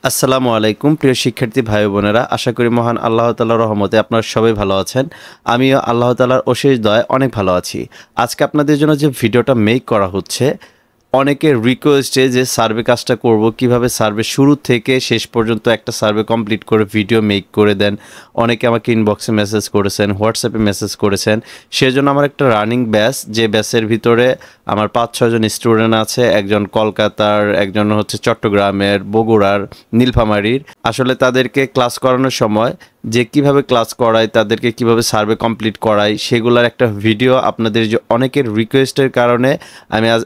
আসসালামু আলাইকুম প্রিয় শিক্ষার্থী ভাই বোনেরা, আশা করি মহান আল্লাহ তাআলার রহমতে আপনারা সবাই ভালো আছেন। আমিও আল্লাহ তাআলার অশেষ দয়ায় অনেক ভালো আছি। আজকে আপনাদের জন্য যে ভিডিওটা মেক করা হচ্ছে, অনেকের রিকোয়েস্টে যে সার্ভে কাজটা করব, কিভাবে সার্ভে শুরু থেকে শেষ পর্যন্ত একটা সার্ভে কমপ্লিট করে ভিডিও মেক করে দেন। অনেকে আমাকে ইনবক্সে মেসেজ করেছেন, হোয়াটসঅ্যাপে মেসেজ করেছেন। সেজন্য আমার একটা রানিং ব্যাচ, যে ব্যাচের ভিতরে আমার 5-6 জন স্টুডেন্ট আছে। একজন কলকাতার, একজন হচ্ছে চট্টগ্রামের, বগুড়ার, নীলফামারীর। আসলে তাদেরকে ক্লাস করানোর সময় যে কিভাবে ক্লাস করায়, তাদেরকে কিভাবে সার্ভে কমপ্লিট করায়, সেগুলোর একটা ভিডিও আপনাদের যে অনেকের রিকোয়েস্টের কারণে আমি আজ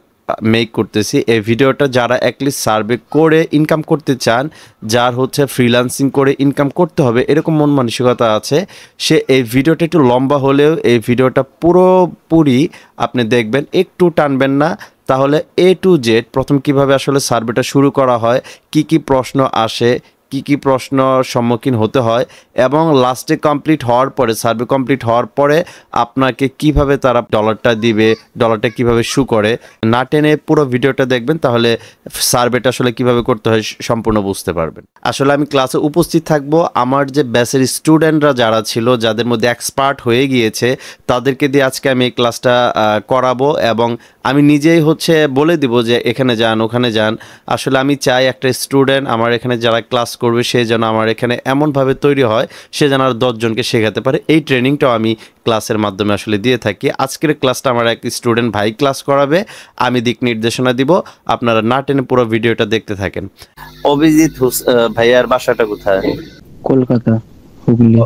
মেক করতেছি। এই ভিডিওটা যারা অ্যাটলিস্ট সার্ভে করে ইনকাম করতে চান, যার হচ্ছে ফ্রিল্যান্সিং করে ইনকাম করতে হবে এরকম মন মানসিকতা আছে, সে এই ভিডিওটা একটু লম্বা হলেও এই ভিডিওটা পুরোপুরি আপনি দেখবেন, একটু টানবেন না। তাহলে এ টু জেড প্রথম কিভাবে আসলে সার্ভেটা শুরু করা হয়, কি কি প্রশ্ন আসে, কি কি প্রশ্ন সম্মুখীন হতে হয়, এবং লাস্টে কমপ্লিট হওয়ার পরে, সার্ভে কমপ্লিট হওয়ার পরে আপনাকে কিভাবে তারা ডলারটা দিবে, ডলারটা কিভাবে শু করে, না টেনে পুরো ভিডিওটা দেখবেন। তাহলে সার্ভেটা আসলে কিভাবে করতে হয় সম্পূর্ণ বুঝতে পারবেন। আসলে আমি ক্লাসে উপস্থিত থাকব। আমার যে ব্যাচের স্টুডেন্টরা যারা ছিল, যাদের মধ্যে এক্সপার্ট হয়ে গিয়েছে, তাদেরকে দিয়ে আজকে আমি এই ক্লাসটা করাবো, এবং আমি নিজেই হচ্ছে বলে দিব যে এখানে যান, ওখানে যান। আসলে আমি চাই একটা স্টুডেন্ট আমার এখানে যারা ক্লাস করবে, সে যেন আমার এখানে এমনভাবে তৈরি হয়, সে যেন আর 10 জনকে শেখাতে পারে। এই ট্রেনিংটাও আমি ক্লাসের মাধ্যমে আসলে দিয়ে থাকি। আজকের ক্লাসটা আমার এক স্টুডেন্ট ভাই ক্লাস করাবে, আমি দিক নির্দেশনা দিব। আপনারা না টেনে পুরো ভিডিওটা দেখতে থাকেন। অভিজিৎ ভাইয়ার বাসাটা কোথায়? কলকাতা, হুগলি।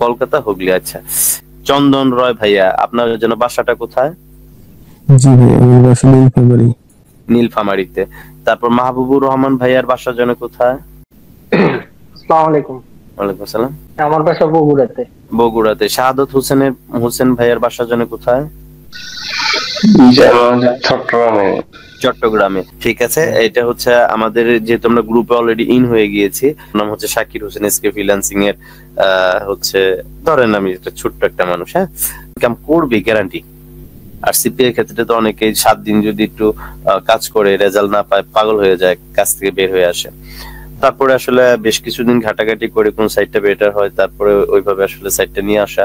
কলকাতা, হুগলি। আচ্ছা। চন্দন রয় ভাইয়া, আপনার জন্য বাসাটা কোথায়? জি ভাই, আমার বাসা নীলফামারী। নীলফামারীতে। তারপর মাহবুবুর রহমান ভাইয়ার বাসার জন্য কোথায়? আসসালামু আলাইকুম। ওয়ালাইকুম আসসালাম। আমার বাসা বগুড়াতে। বগুড়াতে। শাহাদত হোসেন ভাইয়ার বাসার জন্য কোথায়? চট্টগ্রামে। চট্টগ্রামে। ঠিক আছে। এটা হচ্ছে আমাদের, যেহেতু আমরা গ্রুপে অলরেডি ইন হয়ে গিয়েছি, নাম হচ্ছে শাকির হোসেন, এসকে ফ্রিল্যান্সিং এর হচ্ছে, ধরেন আমি একটা ছোট্ট একটা মানুষ, হ্যাঁ, ইনকাম করবে গ্যারান্টি। আর সিপি এর ক্ষেত্রে তো অনেকেই 7 দিন যদি একটু কাজ করে রেজাল্ট না পায়, পাগল হয়ে যায়, কাজ থেকে বের হয়ে আসে। তারপরে আসলে বেশ কিছুদিন ঘাটাঘাটি করে কোন সাইটটা বেটার হয়, তারপরে ওইভাবে আসলে সাইটটা নিয়ে আসা।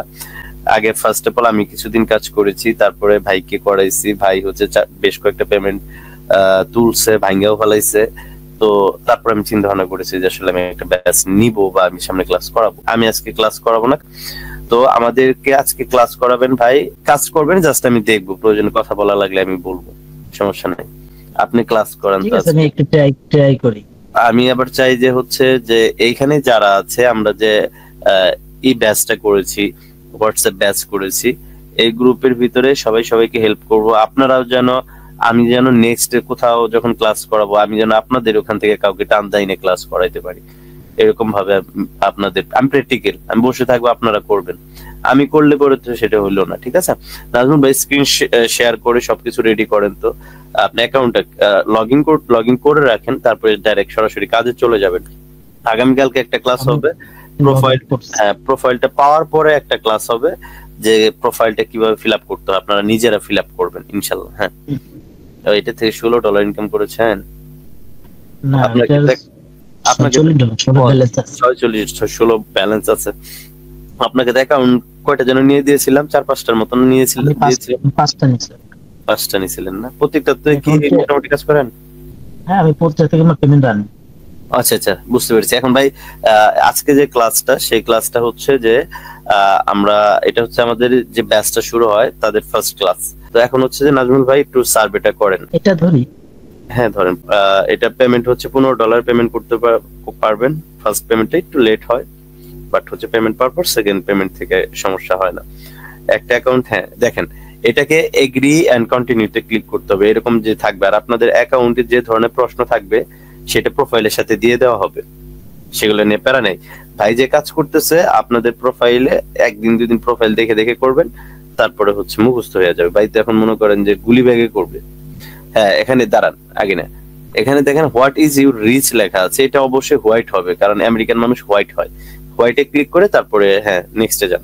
আগে ফার্স্ট অফ অল আমি কিছুদিন কাজ করেছি, তারপরে ভাইকে করাইছি। ভাই হচ্ছে বেশ কয়েকটা পেমেন্ট তুলছে, ভাঙ্গাও ফেলাইছে। তো তারপর আমি চিন্তা ভাবনা করেছি যে আসলে আমি একটা ব্যাচ নিবো, বা আমি সামনে ক্লাস করাবো। আমি আজকে ক্লাস করাবো না, তো আমাদেরকে আজকে ক্লাস করাবেন ভাই। কাজ করবেন, জাস্ট আমি দেখবো, প্রয়োজনে কথা বলা লাগলে আমি বলবো, সমস্যা নাই। আপনি ক্লাস করেন। ঠিক আছে, আমি একটু ট্রাই করি। আমি আবার চাই যে হচ্ছে যে এইখানে যারা আছে, আমরা যে এই ব্যাচটা করেছি, হোয়াটসঅ্যাপ ব্যাচ করেছি, এই গ্রুপের ভিতরে সবাই সবাইকে হেল্প করব। আপনারাও যেন, আমি যেন নেক্সট কোথাও যখন ক্লাস করাবো, আমি যেন আপনাদের ওখান থেকে কাউকে টান দাইনে ক্লাস করাইতে পারি, এরকম ভাবে আপনাদের, আমি প্র্যাকটিক্যাল, আমি বসে থাকবো, আপনারা করবেন। আমি করলে পরে তো সেটা হইলো না। ঠিক আছে, নাজমুল ভাই স্ক্রিন শেয়ার করে সবকিছু রেডি করেন। তো আপনি অ্যাকাউন্টটা লগ ইন করে রাখেন, তারপরে ডাইরেক্ট সরাসরি কাজে চলে যাবেন। আগামীকালকে একটা ক্লাস হবে, প্রোফাইলটা পাওয়ার পরে একটা ক্লাস হবে, যে প্রোফাইলটা কিভাবে ফিল আপ করতে হয়, আপনারা নিজেরা ফিল আপ করবেন ইনশাল্লাহ। হ্যাঁ, এটা থেকে $16 ইনকাম করেছেন? না, আপনাকে 16 ব্যালেন্স আছে। আপনাকে অ্যাকাউন্ট কয়টা যেন নিয়ে দিয়েছিলাম, 4-5টার মতন নিয়েছিলেন। 5টা নিয়েছিলেন না? প্রত্যেকটা কি মোটামুটি কাজ করেন? হ্যাঁ, আমি প্রত্যেক থেকে আমার পেমেন্ট আনি। আচ্ছা আচ্ছা, বুঝতে পেরেছি। এখন ভাই, আজকে যে ক্লাসটা, সেই ক্লাসটা হচ্ছে যে আমরা, এটা হচ্ছে আমাদের যে ব্যাচটা শুরু হয় তাদের ফার্স্ট ক্লাস। তো এখন হচ্ছে যে নাজমুল ভাই একটু সার্ভেটা করেন। এটা ধরি? হ্যাঁ ধরেন। এটা পেমেন্ট হচ্ছে $15 পেমেন্ট করতে পারবেন। ফার্স্ট পেমেন্টটা একটু লেট হয়, বাট হচ্ছে পেমেন্ট পাওয়ার পর সেকেন্ড পেমেন্ট থেকে সমস্যা হয় না। একটা অ্যাকাউন্ট, হ্যাঁ দেখেন, এটাকে এগ্রি এন্ড কন্টিনিউতে ক্লিক করতে হবে, এরকম যে থাকবে। আর আপনাদের অ্যাকাউন্টে যে ধরনের প্রশ্ন থাকবে সেটা প্রোফাইলের সাথে দিয়ে দেওয়া হবে, সেগুলো নিয়ে প্যারা নেই। ভাই যে কাজ করতেছে আপনাদের প্রোফাইলে, 1-2 দিন প্রোফাইল দেখে দেখে করবেন, তারপরে হচ্ছে মুখস্থ হয়ে যাবে। ভাই তো এখন মনে করেন যে গুলি ব্যাগে করবে। হ্যাঁ, এখানে দাঁড়ান, আগে না, এখানে দেখেন হোয়াট ইজ ইউর রিচ লেখা আছে, এটা অবশ্যই হোয়াইট হবে, কারণ আমেরিকান মানুষ হোয়াইট হয়। হোয়াইটে ক্লিক করে তারপরে হ্যাঁ নেক্সটে যান,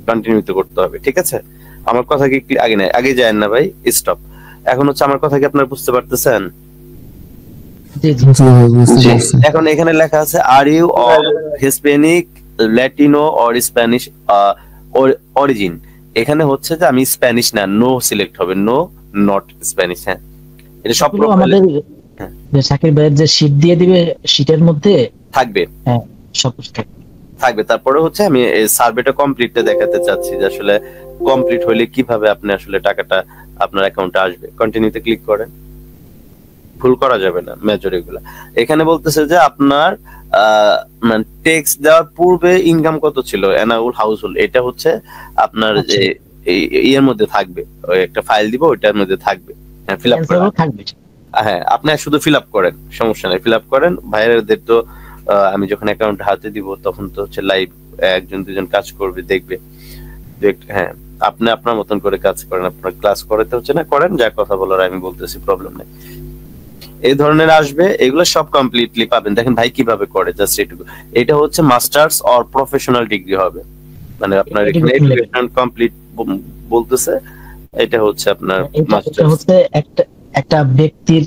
কন্টিনিউতে করতে হবে। ঠিক আছে, আমার কথা কি আগে যায় না ভাই? স্টপ। এখন হচ্ছে আমার কথা কি আপনারা বুঝতে পারতেছেন? জি জি জি ভাই বুঝতে জি। পারছি। এখন এখানে লেখা আছে are you of Hispanic, Latino or Spanish origin. এখানে হচ্ছে যে আমি স্প্যানিশ না, নো সিলেক্ট হবে, নো নট স্প্যানিশ। হ্যাঁ, এটা সব এগুলো প্রোফাইলে আমাদের হ্যাঁ। যে শাকির ভাইয়ের যে শীট দিয়ে দিবে, শীটের মধ্যে থাকবে হ্যাঁ সবকিছু থাকবে। থাকবে। তারপরে হচ্ছে আমি এই সার্ভেটা কমপ্লিটটা দেখাতে চাচ্ছি যে আসলে কমপ্লিট হলে কিভাবে আপনি আসলে টাকাটা আপনার অ্যাকাউন্টে আসবে। কন্টিনিউতে ক্লিক করেন, ভুল করা যাবে না মেজর এগুলা। এখানে বলতেছে যে আপনার মানে ট্যাক্স দেওয়ার পূর্বে ইনকাম কত ছিল, এনাউল হাউস হোল্ড, এটা হচ্ছে আপনার যে ইয়ের মধ্যে থাকবে, ওই একটা ফাইল দিব ওইটার মধ্যে থাকবে। হ্যাঁ, ফিল আপ Answer গুলো থাকবে। হ্যাঁ, আপনি শুধু ফিল আপ করেন, সমস্যা নাই, ফিল আপ করেন। ভাইয়েরদের তো আমি যখন অ্যাকাউন্ট হাতে দিব তখন তো হচ্ছে লাইভ একজন দুজন কাজ করবে, দেখবে। হ্যাঁ, আপনি আপনার মতন করে কাজ করেন, আপনার ক্লাস করাতে হচ্ছে না, করেন, যা কথা বলার আমি বলতেছি, প্রবলেম নেই। এই ধরনের আসবে, এগুলো সব কমপ্লিটলি পাবেন। দেখেন ভাই কিভাবে করে, জাস্ট এটুকু। এটা হচ্ছে মাস্টার্স অর প্রফেশনাল ডিগ্রি হবে, মানে আপনার এখানে এডুকেশন কমপ্লিট বলতেছে, এটা হচ্ছে আপনার এটা মাস্টার্স। হচ্ছে একটা একটা ব্যক্তির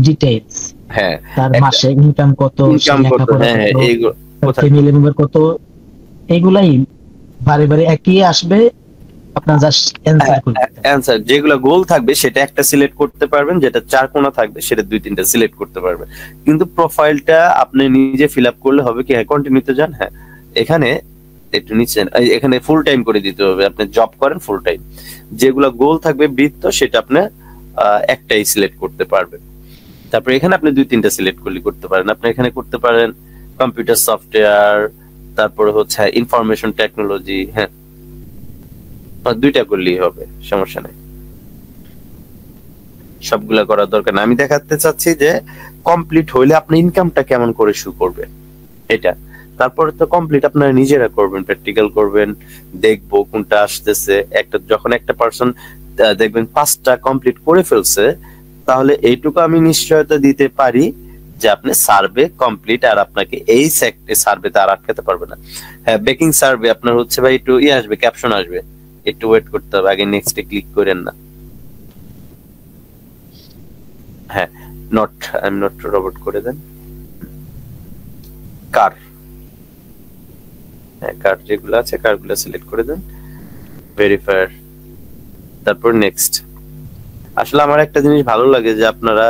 ডিটেইলস, হ্যাঁ, তার মাসে ইনকাম কত, ইনকাম কত, লেখাপড়া হ্যাঁ কত, এইগুলো কোথায় ফ্যামিলি মেম্বার কত, এগুলাই বারে বারে একই আসবে। আপনার জাস্ট অ্যানসার করতে হবে। অ্যান্সার যেগুলো গোল থাকবে সেটা একটা সিলেক্ট করতে পারবেন, যেটা চার কোণা থাকবে সেটা দুই তিনটা সিলেক্ট করতে পারবেন। কিন্তু প্রোফাইলটা আপনি নিজে ফিল আপ করলে হবে কি, হ্যাঁ কন্টিনিউতে যান, হ্যাঁ এখানে একটু নিচে এখানে ফুল টাইম করে দিতে হবে, আপনি জব করেন ফুল টাইম। যেগুলো গোল থাকবে বৃত্ত, সেটা আপনি একটাই সিলেক্ট করতে পারবেন। তারপরে এখানে আপনি দুই তিনটা সিলেক্ট করতে পারেন। আপনি এখানে করতে পারেন কম্পিউটার সফটওয়্যার, তারপরে হচ্ছে ইনফরমেশন টেকনোলজি, হ্যাঁ দুইটা করলেই হবে, সমস্যা নেই, সবগুলা করার দরকার না। আমি দেখাতে চাচ্ছি যে কমপ্লিট হইলে আপনি ইনকামটা কেমন করে শুরু করবে এটা। তারপরে তো কমপ্লিট আপনারা নিজেরা করবেন, প্র্যাকটিক্যাল করবেন, দেখবো কোনটা আসতেছে। যখন একটা পার্সন দেখবেন 5টা কমপ্লিট করে ফেলছে, তাহলে এইটুকু আমি নিশ্চয়তা দিতে পারি যে আপনি সার্ভে কমপ্লিট, আর আপনাকে এই সার্ভেতে আর আটকাতে পারবে না। হ্যাঁ, বেকিং সার্ভে আপনার হচ্ছে ভাই একটু আসবে, ক্যাপশন আসবে, একটু ওয়েট করতে হবে, আগে নেক্সটে ক্লিক করেন না। হ্যাঁ, not I am not robot করে দেন। কার, হ্যাঁ কার যেগুলো আছে কারগুলো সিলেক্ট করে দেন, ভেরিফায়ার, তারপর নেক্সট। আসলে আমার একটা জিনিস ভালো লাগে যে আপনারা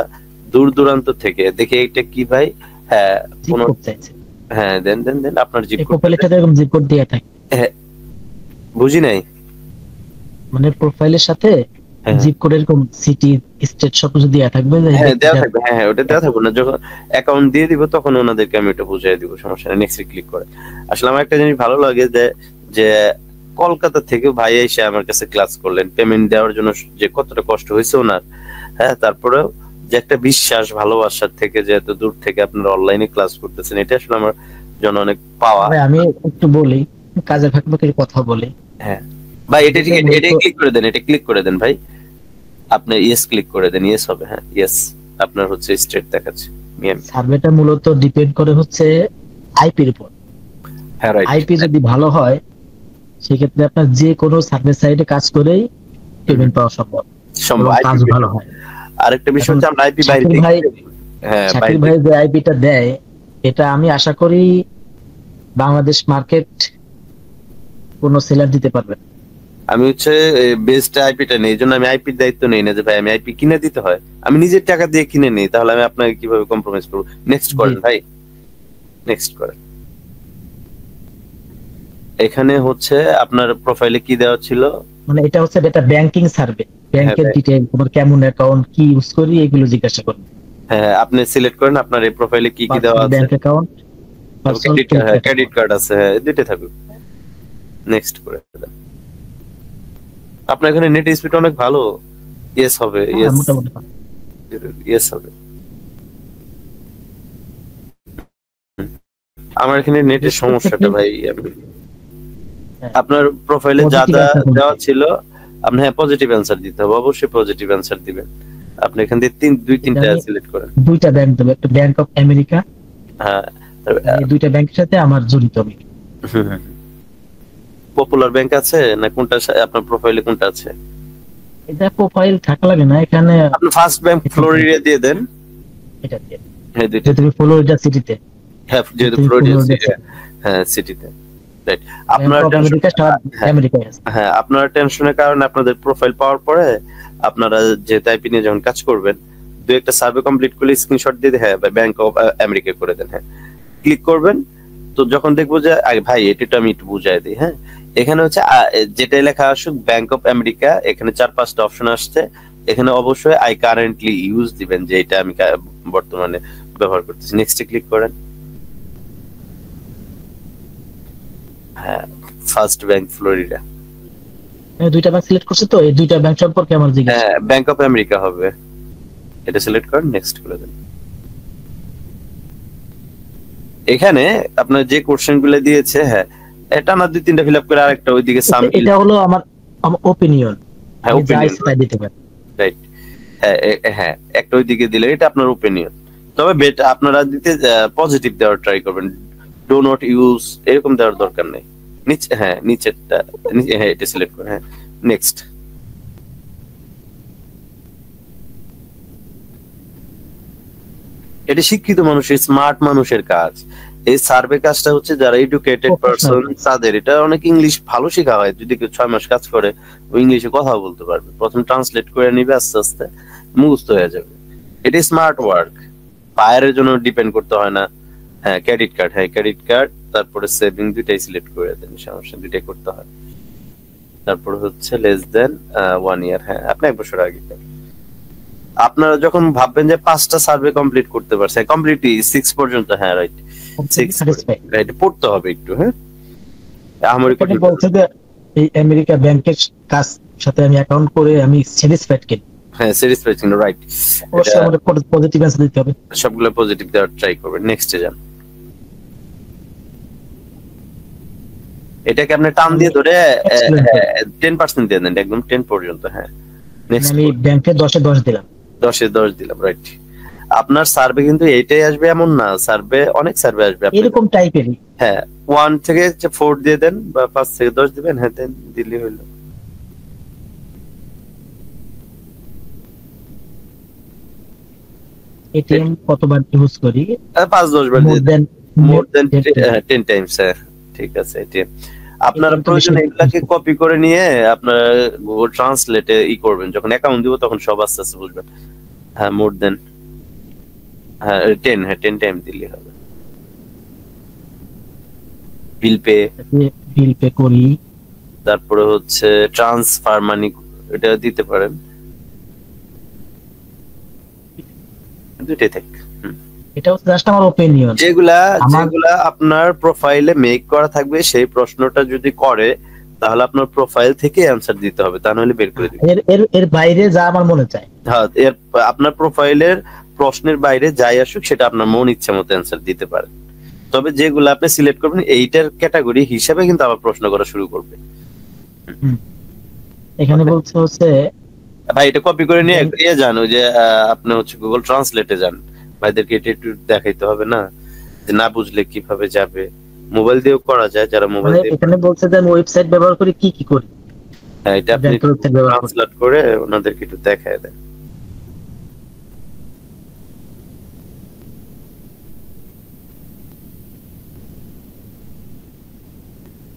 দূর দূরান্ত থেকে দেখে, এটা কি ভাই, হ্যাঁ জিপ কোড চাইছে। হ্যাঁ দেন দেন দেন আপনার জিপ এই কোড। প্রোফাইলের সাথে এরকম জিপ কোড দেয়া থাকে, বুঝি নাই, মানে প্রোফাইলের সাথে হ্যাঁ জিপ কোড এরকম সিটি স্টেট সবকিছু দেয়া থাকবে। হ্যাঁ দেওয়া থাকবে, হ্যাঁ হ্যাঁ ওটা দেওয়া থাকবে না, যখন অ্যাকাউন্ট দিয়ে দিব তখন ওনাদেরকে আমি ওটা বুঝিয়ে দিব, সমস্যা নেই, নেক্সট ক্লিক করে। আসলে আমার একটা জিনিস ভালো লাগে যে যে কলকাতা থেকে ভাই এসে আমার কাছে ক্লাস করলেন, পেমেন্ট দেওয়ার জন্য যে কতটা কষ্ট হয়েছে ওনার, হ্যাঁ তারপরেও যে একটা বিশ্বাস ভালোবাসার থেকে যে এত দূর থেকে আপনারা অনলাইনে ক্লাস করতেছেন, এটা আসলে আমার জন্য অনেক পাওয়া। ভাই আমি একটু বলি, কাজের ফাঁকে ফাঁকে কথা বলি। হ্যাঁ ভাই, এটা ঠিক, এটা ক্লিক করে দেন, এটা ক্লিক করে দেন ভাই, আপনি ইয়েস ক্লিক করে দেন, ইয়েস হবে, হ্যাঁ ইয়েস, আপনার হচ্ছে স্টেট দেখাচ্ছে মিয়ামি। সার্ভেটা মূলত ডিপেন্ড করে হচ্ছে আইপির উপর। হ্যাঁ রাইট, আইপি যদি ভালো হয় সেক্ষেত্রে আপনার যে কোনো সার্ভে সাইডে কাজ করেই পেমেন্ট পাওয়া সম্ভব, সম্ভব। এবং কাজ ভালো হয়। আরেকটা বিষয় হচ্ছে আমরা আইপি বাইরে শাকির ভাই, হ্যাঁ শাকির ভাই যে আইপিটা দেয়, এটা আমি আশা করি বাংলাদেশ মার্কেট কোনো সেলার দিতে পারবে না। আমি হচ্ছে বেস্ট আইপিটা নেই, এই জন্য আমি আইপির দায়িত্ব নেই না যে ভাই আমি আইপি কিনে দিতে হয়, আমি নিজের টাকা দিয়ে কিনে নেই, তাহলে আমি আপনাকে কিভাবে কম্প্রোমাইজ করবো। নেক্সট করেন ভাই, নেক্সট করেন। এখানে হচ্ছে আপনার প্রোফাইলে কি দেওয়া ছিল, মানে এটা হচ্ছে একটা ব্যাংকিং সার্ভে, ব্যাংকের ডিটেইল, তোমার কেমন অ্যাকাউন্ট, কি ইউজ করি, এগুলো জিজ্ঞাসা করবে। হ্যাঁ আপনি সিলেক্ট করেন আপনার এই প্রোফাইলে কি কি দেওয়া আছে, ব্যাংক অ্যাকাউন্ট, ক্রেডিট কার্ড আছে, হ্যাঁ দিতে থাকুন, নেক্সট করে দেন। আপনার এখানে নেট স্পিড অনেক ভালো, ইয়েস হবে, ইয়েস মোটামুটি ইয়েস হবে। আমার এখানে নেটের সমস্যাটা ভাই, আপনার প্রোফাইলে যা যা দেওয়া ছিল আপনি হ্যাঁ পজিটিভ অ্যানসার দিতে হবে, অবশ্যই পজিটিভ অ্যানসার দিবেন। আপনি এখান থেকে দুই তিনটা সিলেক্ট করেন। দুইটা ব্যাংক দেবো, একটা ব্যাংক অফ আমেরিকা, হ্যাঁ এই দুইটা ব্যাংকের সাথে আমার জড়িত আমি। পপুলার ব্যাংক আছে না কোনটা, আপনার প্রোফাইলে কোনটা আছে? এটা প্রোফাইল থাকা লাগে না, এখানে আপনি ফার্স্ট ব্যাংক ফ্লোরিডা দিয়ে দেন, এটা দিয়ে হ্যাঁ দুইটা, যে তুমি ফ্লোরিডা সিটিতে, হ্যাঁ যেহেতু তুমি ফ্লোরিডা ফ্লোরিডা city, হ্যাঁ সিটিতে, রাইট। ব্যাংক আপনার অফ টেনশন, আমেরিকা সারা হ্যাঁ আমেরিকায় আছে। হ্যাঁ আপনার টেনশনের কারণে আপনাদের প্রোফাইল পাওয়ার পরে আপনারা যে টাইপি নিয়ে যখন কাজ করবেন, দু একটা সার্ভে কমপ্লিট করলে স্ক্রিনশট দিয়ে হ্যাঁ ব্যাংক অফ আমেরিকা করে দেন, হ্যাঁ ক্লিক করবেন। তো যখন দেখবো যে আগে ভাই এটা আমি একটু বুঝাই দিই, হ্যাঁ এখানে হচ্ছে যেটাই লেখা আসুক ব্যাংক অফ আমেরিকা, এখানে 4-5টা অপশন আসছে, এখানে অবশ্যই আই কারেন্টলি ইউজ দিবেন, যে এটা আমি বর্তমানে ব্যবহার করতেছি। নেক্সটে ক্লিক করেন। হ্যাঁ ফার্স্ট ব্যাংক ফ্লোরিডা, আমি দুইটা ব্যাংক সিলেক্ট করছি, তো এই দুইটা ব্যাংক সম্পর্কে আমার জিজ্ঞেস। হ্যাঁ ব্যাংক অফ আমেরিকা হবে, এটা সিলেক্ট করেন, নেক্সট করে দেন। এখানে আপনার যে কোশ্চেন গুলো দিয়েছে, হ্যাঁ এটা না 2-3টা ফিল আপ করে আরেকটা ওইদিকে সাম, এটা হলো আমার ওপিনিয়ন, হ্যাঁ আমি যা ওপিনিয়ন, ইচ্ছা তাই দিতে পারি। রাইট। হ্যাঁ হ্যাঁ একটা ওইদিকে দিলে এটা আপনার ওপিনিয়ন, তবে আপনারা দিতে পজিটিভ দেওয়ার ট্রাই করবেন, ডো নট ইউজ এরকম দেওয়ার দরকার নেই। নিচে হ্যাঁ নিচেরটা, হ্যাঁ এটা সিলেক্ট করেন, হ্যাঁ নেক্সট। এটা শিক্ষিত মানুষের, স্মার্ট মানুষের কাজ। এই সার্ভে কাজটা হচ্ছে যারা এডুকেটেড পারসন তাদের, এটা অনেক ইংলিশ ভালো শেখা হয়, যদি কেউ 6 মাস কাজ করে ও ইংলিশে কথা বলতে পারবে, প্রথম ট্রান্সলেট করে নিবে, আস্তে আস্তে মুখস্থ হয়ে যাবে। এটা স্মার্ট ওয়ার্ক, ফায়ারের জন্য ডিপেন্ড করতে হয় না। হ্যাঁ ক্রেডিট কার্ড, হ্যাঁ ক্রেডিট কার্ড, তারপরে সেভিং দুইটাই সিলেক্ট করে দেন, সমস্যা দুইটাই করতে হয়। তারপর হচ্ছে লেস দেন 1 ইয়ার, হ্যাঁ আপনি 1 বছর আগে। আপনারা যখন ভাববেন যে 5টা সার্ভে কমপ্লিট করতে পারছে, কমপ্লিটলি 6 পর্যন্ত, হ্যাঁ রাইট 6 রাইট পড়তে হবে একটু, হ্যাঁ আমার এখানে বলছে যে এই আমেরিকা ব্যাংকের কাজ সাথে আমি অ্যাকাউন্ট করে আমি স্যাটিসফাইড কিনা, হ্যাঁ সিরিজ পেয়েছেন, রাইট। অবশ্যই আমাদের পজিটিভ অ্যান্সার দিতে হবে, সবগুলো পজিটিভ দেওয়ার ট্রাই করবেন। নেক্সটে যান। এটাকে আপনি টান দিয়ে ধরে 10% দিয়ে দেন, একদম 10 পর্যন্ত, হ্যাঁ নেক্সট। আমি ব্যাংকে 10-এ 10 দিলাম, 10-এ 10 দিলাম, রাইট। আপনার সার্ভে কিন্তু এইটাই আসবে এমন না, সার্ভে অনেক সার্ভে আসবে এরকম টাইপেরই। হ্যাঁ 1 থেকে 4 দিয়ে দেন, বা 5 থেকে 10 দিবেন, হ্যাঁ দেন দিলে হইলো। এটিএম কতবার ইউজ করি? 5-10 বার মোর দেন মোর দেন 10 টাইমস, হ্যাঁ ঠিক আছে। এটা আপনার প্রয়োজন এগুলাকে কপি করে নিয়ে আপনার গুগল ট্রান্সলেটে করবেন, যখন অ্যাকাউন্ট দিব তখন সব আস্তে আস্তে বুঝবেন। হ্যাঁ মোর দেন, হ্যাঁ 10, হ্যাঁ 10 টাইম দিলে হবে। বিল পে করি, তারপরে হচ্ছে ট্রান্সফার মানি, এটা দিতে পারেন, দুইটাই থাক। এটা হচ্ছে জাস্ট আমার ওপিনিয়ন। যেগুলা আপনার প্রোফাইলে মেক করা থাকবে, সেই প্রশ্নটা যদি করে তাহলে আপনার প্রোফাইল থেকে অ্যানসার দিতে হবে, তা নাহলে বের করে দিবেন। এর বাইরে যা আমার মনে চায়, হ্যাঁ এর আপনার প্রোফাইলের প্রশ্নের বাইরে যাই আসুক সেটা আপনার মন ইচ্ছা মতো অ্যানসার দিতে পারেন, তবে যেগুলো আপনি সিলেক্ট করবেন এইটার ক্যাটাগরি হিসাবে কিন্তু আবার প্রশ্ন করা শুরু করবে। এখানে বলছে হচ্ছে ভাই এটা কপি করে নিয়ে যান, ওই যে আপনি হচ্ছে গুগল ট্রান্সলেটে যান, ভাইদেরকে এটা একটু দেখাইতে হবে না, যে না বুঝলে কিভাবে যাবে। মোবাইল দিয়েও করা যায়, যারা মোবাইল দিয়ে। এখানে বলছে যে আমি ওয়েবসাইট ব্যবহার করি কি কি করি, হ্যাঁ এটা আপনি ট্রান্সলেট করে ওনাদেরকে একটু দেখায় দেন।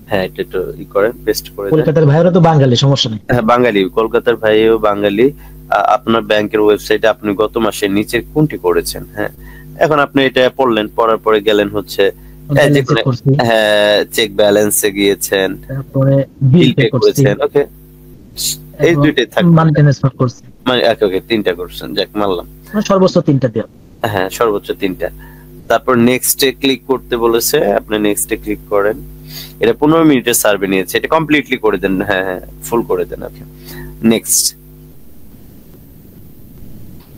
হ্যাঁ এটা একটু করেন, পেস্ট করে দেন। কলকাতার ভাইরা তো বাঙালি, সমস্যা নেই। হ্যাঁ বাঙালি, কলকাতার ভাইও বাঙালি। আপনার ব্যাংকের ওয়েবসাইটে আপনি গত মাসে নিচে কোনটি করেছেন, হ্যাঁ এখন আপনি এটা পড়লেন, পড়ার পরে গেলেন হচ্ছে হ্যাঁ চেক ব্যালেন্সে গিয়েছেন, তারপরে বিল পে করেছেন, ওকে এই দুইটাই থাকবে। মানি ট্রান্সফার করছি, মানে ওকে 3টা করছেন, যাক মানলাম। সর্বোচ্চ 3টা দিও, হ্যাঁ সর্বোচ্চ 3টা। তারপর নেক্সটে ক্লিক করতে বলেছে, আপনি নেক্সটে ক্লিক করেন। এটা 15 মিনিটের সার্ভে নিয়েছে, এটা কমপ্লিটলি করে দেন, হ্যাঁ হ্যাঁ ফুল করে দেন, ওকে নেক্সট।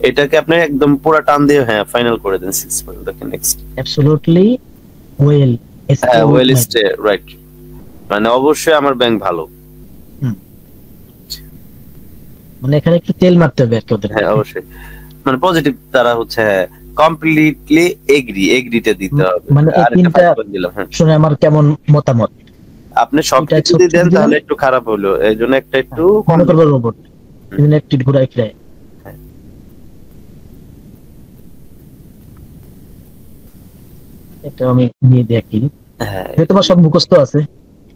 এটাকে আপনি একদম পুরো টান দিয়ে হ্যাঁ ফাইনাল করে দেন 6 পর্যন্ত, okay next. Absolutely well, well stay, right, মানে অবশ্যই আমার ব্যাংক ভালো, মানে এখানে একটু তেল মারতে হবে আর কি ওদের। হ্যাঁ অবশ্যই, মানে পজিটিভ তারা হচ্ছে কমপ্লিটলি এগ্রিতে দিতে হবে। মানে এই তিনটা শুনে আমার কেমন মতামত, আপনি সবকিছু যদি দেন তাহলে একটু খারাপ হলো, এইজন্য একটা একটু মনে করবে রোবট এখানে একটু ঘুরাই ফিরাই। এটা আমি নিয়ে দেখি। হ্যাঁ তোমার সব মুখস্থ আছে,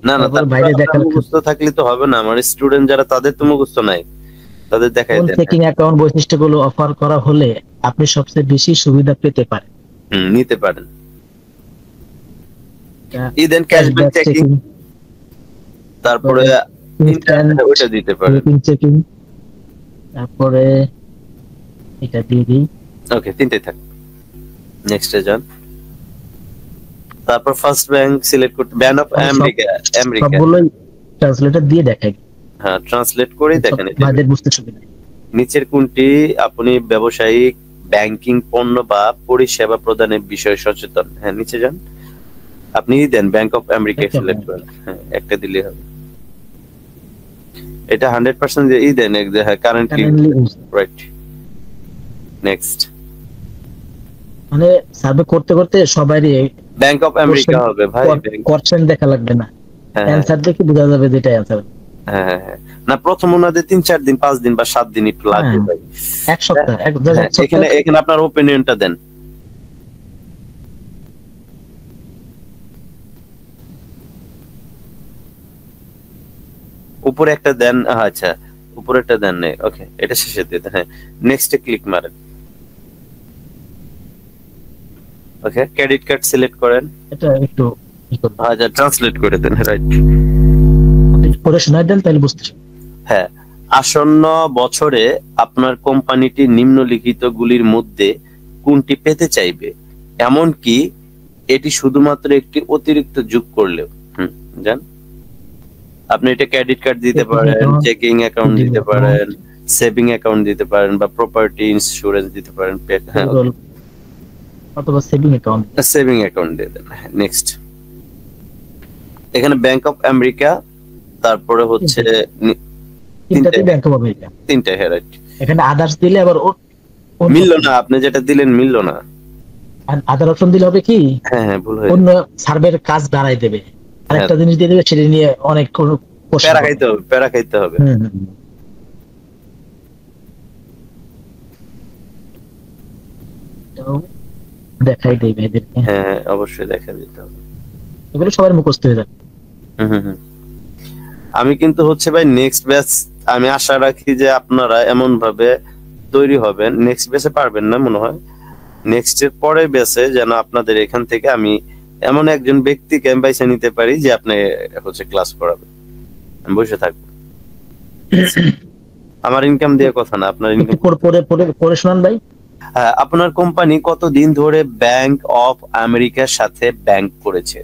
না না, তারপরে তারপরে বাইরে আপনার দেখার মুখস্থ থাকলে তো হবে না, আমার স্টুডেন্ট যারা তাদের তো মুখস্থ নাই, তাদের দেখাই কোন দেন। চেকিং অ্যাকাউন্ট বৈশিষ্ট্যগুলো অফার করা হলে আপনি সবচেয়ে বেশি সুবিধা পেতে পারেন। নিতে পারেন। দেন ক্যাশব্যাক ক্যাশব্যাক চেকিং, চেকিং, তারপরে ইনস্ট্যান্ট ওইটা দিতে পারেন। রেটিং চেকিং, তারপরে এটা দিয়ে দিই। ওকে, তিনটাই থাক। নেক্সটে যান। তারপর ফার্স্ট ব্যাংক সিলেক্ট করতে, ব্যাংক অফ আমেরিকা। সবগুলোই ট্রান্সলেটর দিয়ে দেখাই, হ্যাঁ, ট্রান্সলেট করে দেখেন। আমাদের বুঝতে সুবিধা। নিচের কোনটি আপনি ব্যবসায়িক ব্যাংকিং পণ্য বা পরিষেবা প্রদানের বিষয়ে সচেতন? হ্যাঁ, নিচে যান। আপনি দেন ব্যাংক অফ আমেরিকা সিলেক্ট করেন। হ্যাঁ, একটা দিলে হবে। এটা 100% দেন, হ্যাঁ কারেন্টলি, রাইট। নেক্সট, মানে সার্ভে করতে করতে সবারই ব্যাংক অফ আমেরিকা হবে ভাই। কোশ্চেন দেখা লাগবে না, হ্যাঁ অ্যানসার দেখে বোঝা যাবে যেটা অ্যানসার। হ্যাঁ হ্যাঁ, না প্রথম ওনাদের 3-4 দিন 5 দিন বা 7 দিন একটু লাগবে ভাই। এক সপ্তাহ, এখানে আপনার ওপিনিয়নটা দেন। উপরে একটা দেন, আচ্ছা উপরে একটা দেন নেই, ওকে এটা শেষে দিয়ে দেন। হ্যাঁ, নেক্সটে ক্লিক মারেন। ওকে, ক্রেডিট কার্ড সিলেক্ট করেন। এটা একটু আচ্ছা, ট্রান্সলেট করে দেন, রাইট। পরে শোনায় দেন তাহলে বুঝতে। হ্যাঁ, আসন্ন বছরে আপনার কোম্পানিটি নিম্নলিখিত গুলির মধ্যে কোনটি পেতে চাইবে, এমনকি এটি শুধুমাত্র একটি অতিরিক্ত যোগ করলেও। জান, আপনি এটা ক্রেডিট কার্ড দিতে পারেন, চেকিং অ্যাকাউন্ট দিতে পারেন, সেভিং অ্যাকাউন্ট দিতে পারেন, বা প্রপার্টি ইন্স্যুরেন্স দিতে পারেন। হ্যাঁ, অথবা সেভিং অ্যাকাউন্ট। সেভিং অ্যাকাউন্ট দিয়ে দেন। নেক্সট, এখানে ব্যাংক অফ আমেরিকা, তারপরে হচ্ছে তিনটাতে ব্যাংক অফ আমেরিকা, তিনটা। হ্যাঁ, রাইট। এখানে আদার্স দিলে আবার মিললো না, আপনি যেটা দিলেন মিললো না। আদার অপশন দিলে হবে কি, হ্যাঁ হ্যাঁ, ভুল হয়েছে। অন্য সার্ভের কাজ বাড়াই দেবে, আরেকটা জিনিস দিয়ে দেবে, সেটা নিয়ে অনেক প্যারা খাইতে হবে, প্যারা খাইতে হবে। দেখাই দেবে এদেরকে। হ্যাঁ, অবশ্যই দেখা দিতে হবে। এগুলো সবার মুখস্থ হয়ে যাবে। আমি কিন্তু হচ্ছে ভাই নেক্সট ব্যাচ, আমি আশা রাখি যে আপনারা এমন ভাবে তৈরি হবেন, নেক্সট ব্যাচে পারবেন না মনে হয়, নেক্সট এর পরের ব্যাচে যেন আপনাদের এখান থেকে আমি এমন একজন ব্যক্তিকে আমি বাইছে নিতে পারি যে আপনি হচ্ছে ক্লাস করাবেন, আমি বসে থাকবো। আমার ইনকাম দিয়ে কথা না, আপনার ইনকাম। পরে শোনান ভাই। আপনার কোম্পানি কতদিন ধরে ব্যাংক অফ আমেরিকার সাথে ব্যাংক করেছে?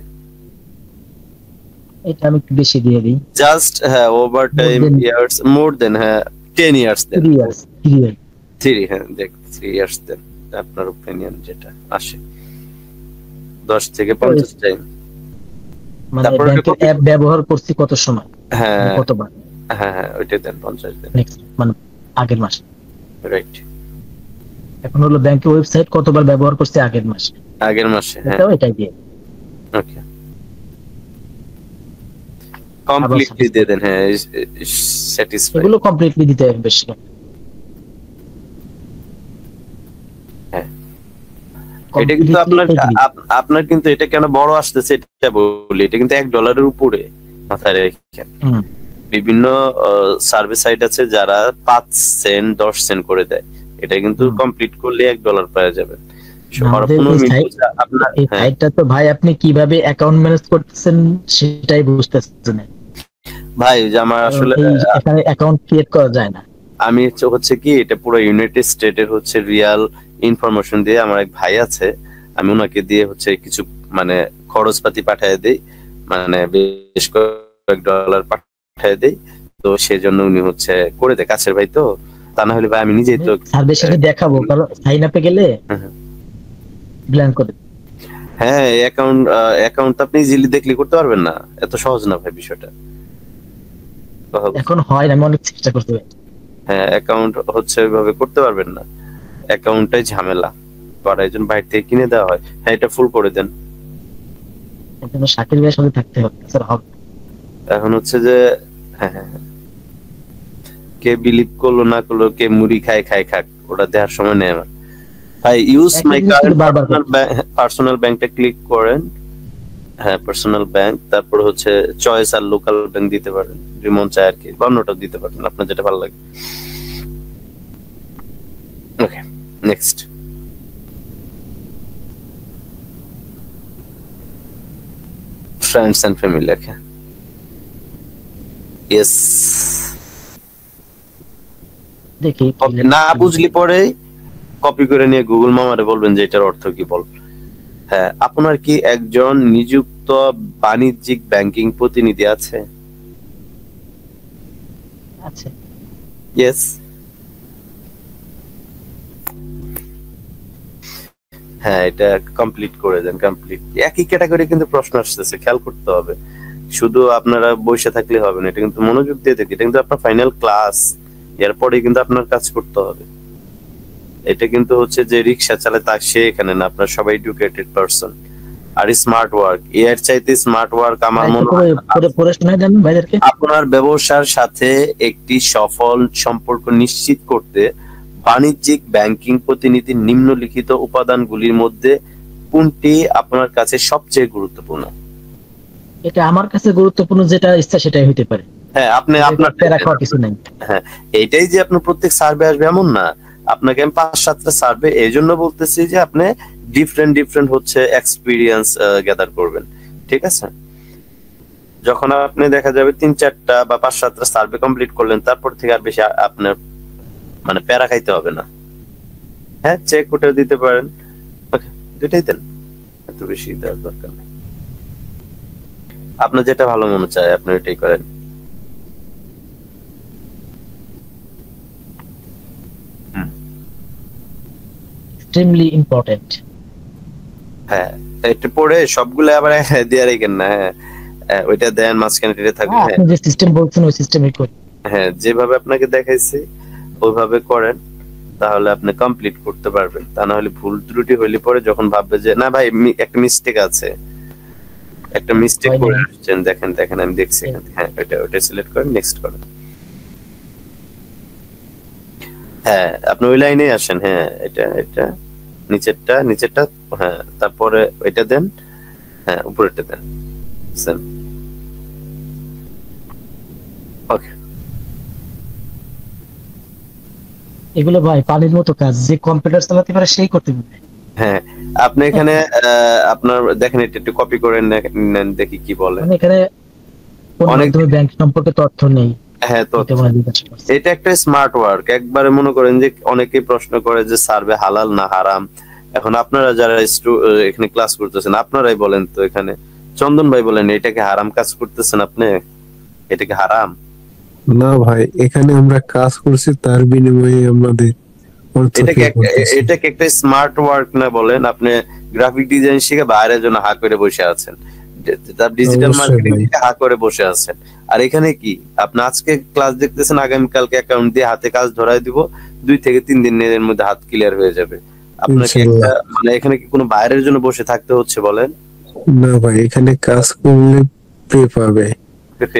এটা আমি একটু বেশি দিয়ে দিই। জাস্ট হ্যাঁ, ওভার টাইম ইয়ার্স, মোর দেন, হ্যাঁ 10 ইয়ার্স দেন। 3, হ্যাঁ দেখ 3 ইয়ার্স দেন। আপনার ওপিনিয়ন যেটা আসে 10 থেকে 50 টাইম। মানে ব্যাংকের অ্যাপ ব্যবহার করছি কত সময়, হ্যাঁ কতবার। হ্যাঁ হ্যাঁ, ওইটা দেন 50 দেন। নেক্সট, মানে আগের মাস। রাইট। এখন হলো ব্যাংকের ওয়েবসাইট কতবার ব্যবহার করছে আগের মাসে। আগের মাসে, হ্যাঁ এটাই দিয়ে। ওকে, কমপ্লিটলি দিয়ে দেন। হ্যাঁ, স্যাটিসফাইড। এগুলো কমপ্লিটলি দিতে হবে বেশি। হ্যাঁ, এটা কিন্তু আপনার কিন্তু এটা কেন বড় আসতেছে এটা বলি, এটা কিন্তু $1 উপরে মাথায় রেখেন। বিভিন্ন সার্ভিস সাইট আছে যারা 5 সেন্ট 10 সেন্ট করে দেয়, এটা কিন্তু কমপ্লিট করলে $1 পাওয়া যাবে। সাইটটা তো ভাই আপনি কিভাবে অ্যাকাউন্ট ম্যানেজ করতেছেন সেটাই বুঝতেছেন না ভাই, যে আমার আসলে এখানে অ্যাকাউন্ট ক্রিয়েট করা যায় না। আমি হচ্ছে কি, এটা পুরো ইউনাইটেড স্টেটের হচ্ছে রিয়াল ইনফরমেশন দিয়ে, আমার এক ভাই আছে, আমি ওনাকে দিয়ে হচ্ছে কিছু মানে খরচপাতি পাঠিয়ে দেই, মানে বেশ কয়েক ডলার পাঠিয়ে দেই, তো সেজন্য উনি হচ্ছে করে দেয়, কাছের ভাই তো, তা না হলে ভাই আমি নিজেই তো সার্ভিস সাথে দেখাবো, কারণ সাইন আপে গেলে ব্ল্যাঙ্ক করে। হ্যাঁ, অ্যাকাউন্ট আপনি ইজিলি দেখলে করতে পারবেন না, এত সহজ না ভাই বিষয়টা। এখন হয় না, আমি অনেক চেষ্টা করতে পারি। হ্যাঁ, অ্যাকাউন্ট হচ্ছে ওইভাবে করতে পারবেন না, অ্যাকাউন্টটাই ঝামেলা, করার একজন বাইরে থেকে কিনে দেওয়া হয়। হ্যাঁ, এটা ফুল করে দেন। শাকিল ভাইয়ের সাথে থাকতে হবে স্যার, হবে। এখন হচ্ছে যে হ্যাঁ, কে বিলিভ করলো না করলো, কে মুড়ি খায় খাক, ওটা দেওয়ার সময় নেই আমার। ভাই ইউজ একটা মাই জিনিস কার্ড কিন্তু বারবার পার্সোনাল ব্যাংকটা ক্লিক করেন। হ্যাঁ, পার্সোনাল ব্যাংক, তারপর হচ্ছে চয়েস আর লোকাল ব্যাংক দিতে পারেন, রিমন চায় আর কি, বা অন্যটা দিতে পারেন, আপনার যেটা ভালো লাগে। ওকে, নেক্সট। ফ্রেন্ডস এন্ড ফ্যামিলি লেখা, ইয়েস। দেখি না বুঝলি পরে কপি করে নিয়ে গুগল মামারে বলবেন যে এটার অর্থ কি বল। হ্যাঁ, আপনার কি একজন নিযুক্ত বাণিজ্যিক ব্যাংকিং প্রতিনিধি আছে? আছে। ইয়েস। হ্যাঁ, এটা কমপ্লিট করে দেন, কমপ্লিট। একই ক্যাটাগরি কিন্তু প্রশ্ন আসতেছে, খেয়াল করতে হবে। শুধু আপনারা বসে থাকলে হবে না, এটা কিন্তু মনোযোগ দিয়ে দেখি, এটা কিন্তু আপনার ফাইনাল ক্লাস, এরপরে কিন্তু আপনার কাজ করতে হবে। এটা কিন্তু হচ্ছে যে রিক্সা চালায় তা সে এখানে না, আপনার সবাই এডুকেটেড পারসন। আর স্মার্ট ওয়ার্ক, এর চাইতে স্মার্ট ওয়ার্ক আমার মনে হয় না। পরে শোনাই দেন ভাইদেরকে। আপনার ব্যবসার সাথে একটি সফল সম্পর্ক নিশ্চিত করতে বাণিজ্যিক ব্যাংকিং প্রতিনিধির নিম্নলিখিত উপাদানগুলির মধ্যে কোনটি আপনার কাছে সবচেয়ে গুরুত্বপূর্ণ? এটা আমার কাছে গুরুত্বপূর্ণ, যেটা ইচ্ছা সেটাই হতে পারে। হ্যাঁ, আপনি আপনার রাখার কিছু নাই। হ্যাঁ, এইটাই যে আপনার প্রত্যেক সার্ভে আসবে এমন না। আপনাকে আমি 5-7টা সার্ভে এই জন্য বলতেছি যে আপনি ডিফারেন্ট হচ্ছে এক্সপিরিয়েন্স গ্যাদার করবেন, ঠিক আছে? যখন আপনি দেখা যাবে 3-4টা বা 5-7টা সার্ভে কমপ্লিট করলেন, তারপর থেকে আর বেশি আপনার মানে প্যারা খাইতে হবে না। হ্যাঁ, চেক ওটা দিতে পারেন। ওকে, দুটাই দেন, এত বেশি দেওয়ার দরকার নেই। আপনার যেটা ভালো মনে চায় আপনি ওইটাই করেন। Extremely important. হ্যাঁ, এটা পড়ে সবগুলো আবার দিয়ে রেখেন না। হ্যাঁ, ওইটা দেন, মাঝখানে টিরে থাকবে। আপনি যে সিস্টেম বলছেন ওই সিস্টেমই করি। হ্যাঁ, যেভাবে আপনাকে দেখাইছি ওইভাবে করেন, তাহলে আপনি কমপ্লিট করতে পারবেন। তা না হলে ভুল ত্রুটি হইলে পরে যখন ভাববে যে না ভাই একটা মিস্টেক আছে, একটা মিস্টেক করে আসছেন, দেখেন দেখেন আমি দেখছি এখানে। হ্যাঁ, ওইটা সিলেক্ট করেন, নেক্সট করেন। হ্যাঁ, আপনি ওই লাইনে আসেন। হ্যাঁ, এটা নিচেরটা। হ্যাঁ, তারপরে ওইটা দেন। হ্যাঁ, উপরেরটা দেন। সেম। ওকে, এগুলো ভাই পানির মতো কাজ, যে কম্পিউটার চালাতে পারে সেই করতে পারে। হ্যাঁ, আপনি এখানে আপনার দেখেন এটা একটু কপি করে নেন, দেখি কি বলে। মানে এখানে কোন অনেক মাধ্যমে ব্যাংক সম্পর্কে তথ্য নেই। হ্যাঁ, তো এটা একটা স্মার্ট ওয়ার্ক। একবারে মনে করেন যে অনেকেই প্রশ্ন করে যে সার্ভে হালাল না হারাম। এখন আপনারা যারা এখানে ক্লাস করতেছেন আপনারাই বলেন তো। এখানে চন্দন ভাই বলেন, এটাকে হারাম কাজ করতেছেন আপনি? এটাকে হারাম না ভাই, এখানে আমরা কাজ করছি, তার বিনিময়ে আমাদের এটাকে একটা স্মার্ট ওয়ার্ক না বলেন? আপনি গ্রাফিক ডিজাইন শিখে বাইরের জন্য হা করে বসে আছেন, তার ডিজিটাল মার্কেটিং শিখে হা করে বসে আছেন। আর এখানে কি আপনি আজকে ক্লাস দেখতেছেন, আগামীকালকে অ্যাকাউন্ট দিয়ে হাতে কাজ ধরাই দিব, 2 থেকে 3 দিনের মধ্যে হাত ক্লিয়ার হয়ে যাবে। আপনাকে মানে এখানে কি কোনো বাইরের জন্য বসে থাকতে হচ্ছে বলেন? না ভাই, এখানে কাজ করলে পে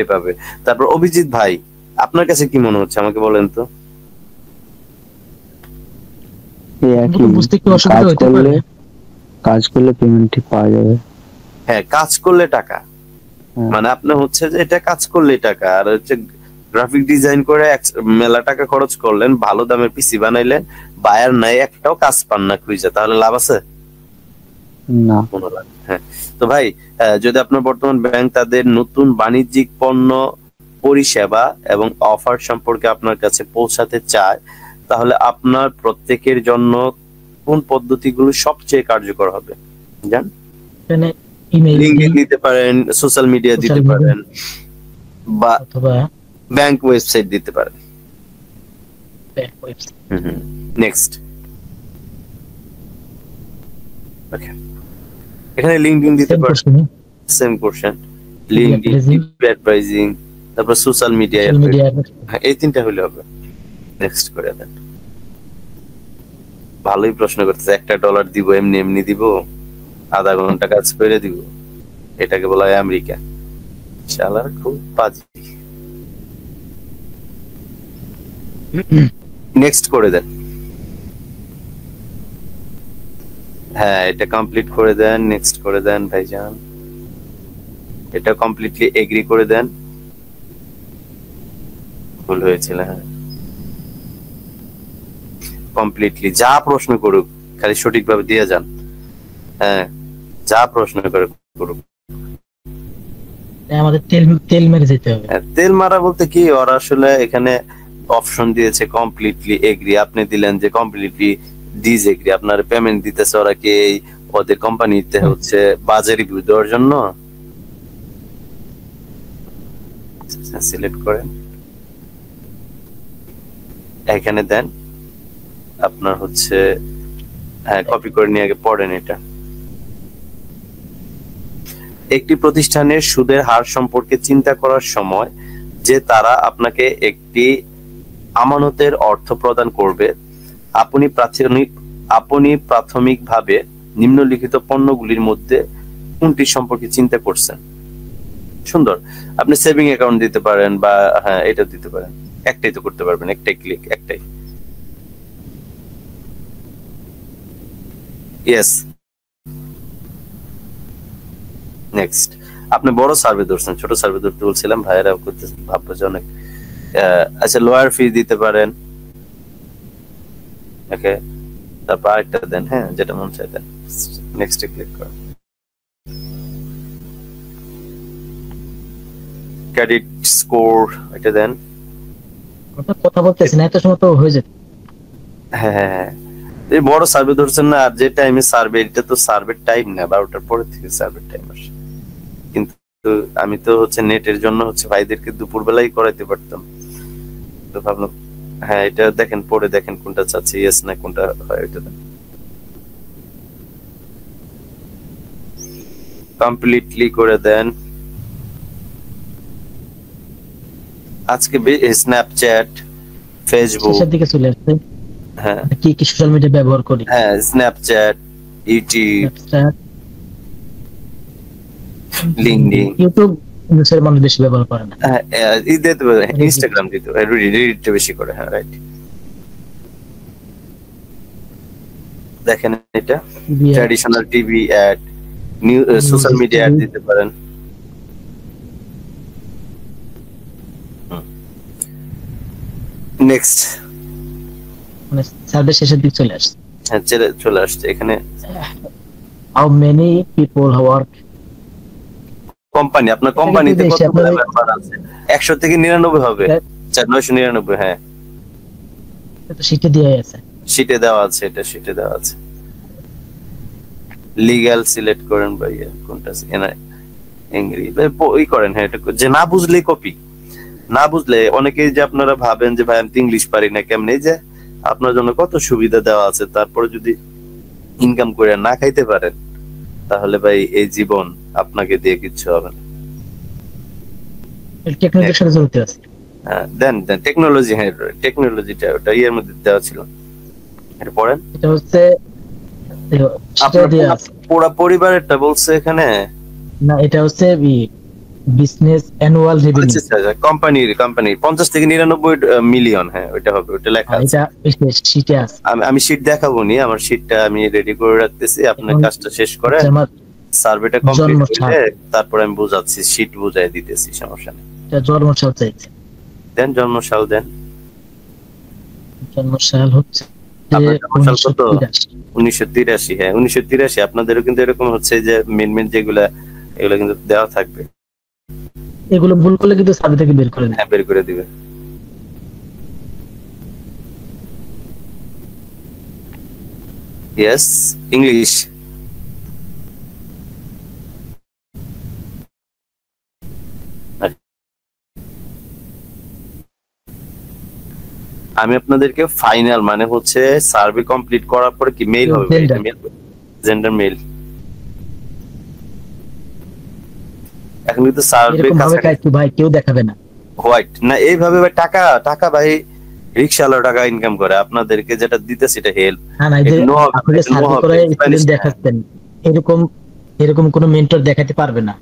পাবে। তারপর অভিজিৎ ভাই, আপনার কাছে কি মনে হচ্ছে আমাকে বলেন তো? বুঝতে কি অসুবিধা হতে পারে? কাজ করলে পেমেন্টই পাওয়া যাবে। হ্যাঁ, কাজ করলে টাকা, মানে আপনি হচ্ছে যে এটা কাজ করলে টাকা। আর হচ্ছে গ্রাফিক ডিজাইন করে মেলা টাকা খরচ করলেন, ভালো দামের পিসি বানাইলেন, বায়ার নাই, একটাও কাজ পান না খুঁজে, তাহলে লাভ আছে না? হ্যাঁ, তো ভাই যদি আপনার বর্তমান ব্যাংক তাদের নতুন বাণিজ্যিক পণ্য, পরিষেবা এবং অফার সম্পর্কে আপনার কাছে পৌঁছাতে চায়, তাহলে আপনার প্রত্যেকের জন্য কোন পদ্ধতিগুলো সবচেয়ে কার্যকর হবে? জান, লিংকডইন দিতে পারেন, সোশ্যাল মিডিয়া দিতে পারেন, বা ব্যাংক ওয়েবসাইট দিতে পারেন। নেক্সট। ওকে, এখানে লিংকডইন দিতে পারেন, সেম কোশ্চেন। লিংকডইন, অ্যাডভাইজিং, তারপর সোশ্যাল মিডিয়া, এই 3টা হলে হবে। নেক্সট করে দেন। ভালোই প্রশ্ন করতেছে, $1 দিব এমনি দিব, আধা ঘন্টা কাজ করে দিব, এটাকে বলা হয় আমেরিকা। শালার খুব বাজে। নেক্সট করে দেন। হ্যাঁ, এটা কমপ্লিট করে দেন, নেক্সট করে দেন ভাইজান। এটা কমপ্লিটলি এগ্রি করে দেন। ভুল হয়েছিল, হ্যাঁ। কমপ্লিটলি যা প্রশ্ন করুক খালি সঠিকভাবে দিয়ে যান। হ্যাঁ, যা প্রশ্ন করুক। আমাদের তেল তেল মেরে যেতে হবে। হ্যাঁ, তেল মারা বলতে কি, ওরা আসলে এখানে অপশন দিয়েছে কমপ্লিটলি এগ্রি, আপনি দিলেন যে কমপ্লিটলি ডিসএগ্রি। আপনার পেমেন্ট দিতেছে ওরা কি ওদের কোম্পানিতে হচ্ছে বাজে রিভিউ দেওয়ার জন্য। সিলেক্ট করেন, এখানে দেন, আপনার হচ্ছে হ্যাঁ কপি করে নিয়ে আগে পড়েন এটা। একটি প্রতিষ্ঠানের সুদের হার সম্পর্কে চিন্তা করার সময় যে তারা আপনাকে একটি আমানতের অর্থ প্রদান করবে, আপনি প্রাথমিকভাবে নিম্নলিখিত পণ্যগুলির মধ্যে কোনটি সম্পর্কে চিন্তা করছেন? সুন্দর। আপনি সেভিং অ্যাকাউন্ট দিতে পারেন বা হ্যাঁ এটা দিতে পারেন, একটাই তো করতে পারবেন, একটাই ক্লিক, একটাই। Yes, next. আপনি বড় সার্ভে ধরছেন, ছোট সার্ভে ধরতে বলছিলাম, ভাইয়েরা করতে ভাববো যে অনেক। আচ্ছা, লোয়ার ফি দিতে পারেন, ওকে। তারপর আরেকটা দেন, হ্যাঁ যেটা মন চায় দেন, নেক্সট এ ক্লিক করেন। ক্রেডিট স্কোর এটা দেন। কথা বলতেছি না, এত সময় তো হয়ে যেত। হ্যাঁ, এই বড় সার্ভে ধরছেন না, আর যে টাইমে সার্ভে, এটা তো সার্ভের টাইম না, 12টার পরে থেকে সার্ভের টাইম আসে। কিন্তু আমি তো হচ্ছে নেটের জন্য হচ্ছে ভাইদেরকে দুপুর বেলায় করাইতে পারতাম, তো ভাবলাম হ্যাঁ এটা দেখেন, পরে দেখেন কোনটা চাচ্ছে, ইয়েস না কোনটা হয় এটা দেন। কমপ্লিটলি করে দেন। আজকে স্ন্যাপচ্যাট, ফেসবুক, শেষের দিকে চলে আসছে। হ্যাঁ কি কি সোশ্যাল মিডিয়া ব্যবহার করি? হ্যাঁ, Snapchat, YouTube, LinkedIn, YouTube user মানুষ বেশি ব্যবহার করে না। হ্যাঁ ইনস্টাগ্রাম দিতে হবে, রিডিটটা বেশি করে, হ্যাঁ রাইট। দেখেন এটা traditional TV ad, new social media ad দিতে পারেন। নেক্সট, মানে সার্ভে শেষের দিকে চলে আসছে। হ্যাঁ চলে আসছে এখানে। How many people work company, আপনার কোম্পানিতে কত মেম্বার আছে? 100 থেকে 99 হবে, 999, হ্যাঁ তো শীটে দেওয়া আছে, শীটে দেওয়া আছে, এটা শীটে দেওয়া আছে। লিগ্যাল সিলেক্ট করেন ভাইয়া, কোনটা এংরি ওই করেন, হ্যাঁ এটা যে না বুঝলেই কপি, না বুঝলে অনেকেই যে আপনারা ভাবেন যে ভাই আমি তো ইংলিশ পারি না, কেমনে, যে আপনার জন্য কত সুবিধা দেওয়া আছে, তারপরে যদি ইনকাম করে না খাইতে পারেন তাহলে ভাই এই জীবন আপনাকে দিয়ে কিচ্ছু হবে না। টেকনোলজির সাথে জড়িত আছে। হ্যাঁ দেন টেকনোলজি, হ্যাঁ টেকনোলজিটা ওটা ইয়ের মধ্যে দেওয়া ছিল, এটা পড়েন। এটা হচ্ছে পুরো পরিবারেরটা বলছে এখানে না, এটা হচ্ছে বিজনেস অ্যানুয়াল রেভিনিউ, কোম্পানির 50 থেকে 99 মিলিয়ন, হ্যাঁ ওইটা হবে, ওইটা লেখা আছে, এটা শীটে আছে। আমি শীট দেখাবো নি, আমার শীটটা আমি রেডি করে রাখতেছি, আপনার কাজটা শেষ করে সার্ভেটা কমপ্লিট করে তারপর আমি বুঝাচ্ছি, শীট বুঝাই দিতেছি, সমস্যা নেই। এটা জন্মসাল চাইছে, দেন জন্মসাল দেন। জন্মসাল হচ্ছে 1983, হ্যাঁ 1983। আপনাদেরও কিন্তু এরকম হচ্ছে যে মেন যেগুলা, এগুলো কিন্তু দেওয়া থাকবে, এগুলো ভুল করলে কিন্তু সার্ভে থেকে বের করে দেবে, হ্যাঁ বের করে দিবে। Yes, English. আমি আপনাদেরকে ফাইনাল মানে হচ্ছে সার্ভে কমপ্লিট করার পরে কি মেইল হবে, জেন্ডার মেইল। এখন কিন্তু সার্ভে কাছে ভাই কেউ দেখাবে না, হোয়াইট না এইভাবে ভাই, টাকা ভাই রিকশাওয়ালা টাকা ইনকাম করে, আপনাদেরকে যেটা দিতেছে এটা হেল্প। না না, এই যে আপনি সার্ভে করে স্টুডেন্ট দেখাচ্ছেন, এরকম কোনো মেন্টর দেখাতে পারবে না,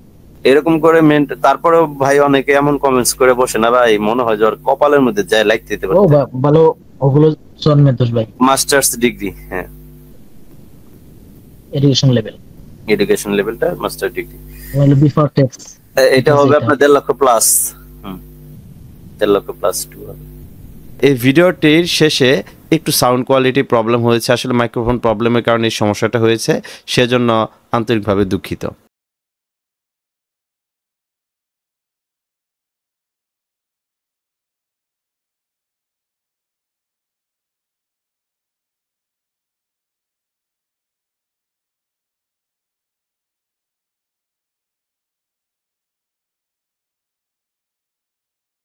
এরকম করে তারপরে ভাই অনেকে এমন কমেন্টস করে বসে না ভাই, মনে হয় যে ওর কপালের মধ্যে যায় লাইক দিতে পারে। ও ভালো, ওগুলো জন্মের দোষ ভাই। মাস্টার্স ডিগ্রি, হ্যাঁ এডুকেশন লেভেল, এডুকেশন লেভেলটা মাস্টার ডিগ্রি। Before tax. এটা হবে আপনার 1.5 লক্ষ প্লাস। 1.5 লক্ষ প্লাস 2 হবে। এই ভিডিওটির শেষে একটু সাউন্ড কোয়ালিটি প্রবলেম হয়েছে, আসলে মাইক্রোফোন প্রবলেমের কারণে এই সমস্যাটা হয়েছে, সেজন্য আন্তরিকভাবে দুঃখিত।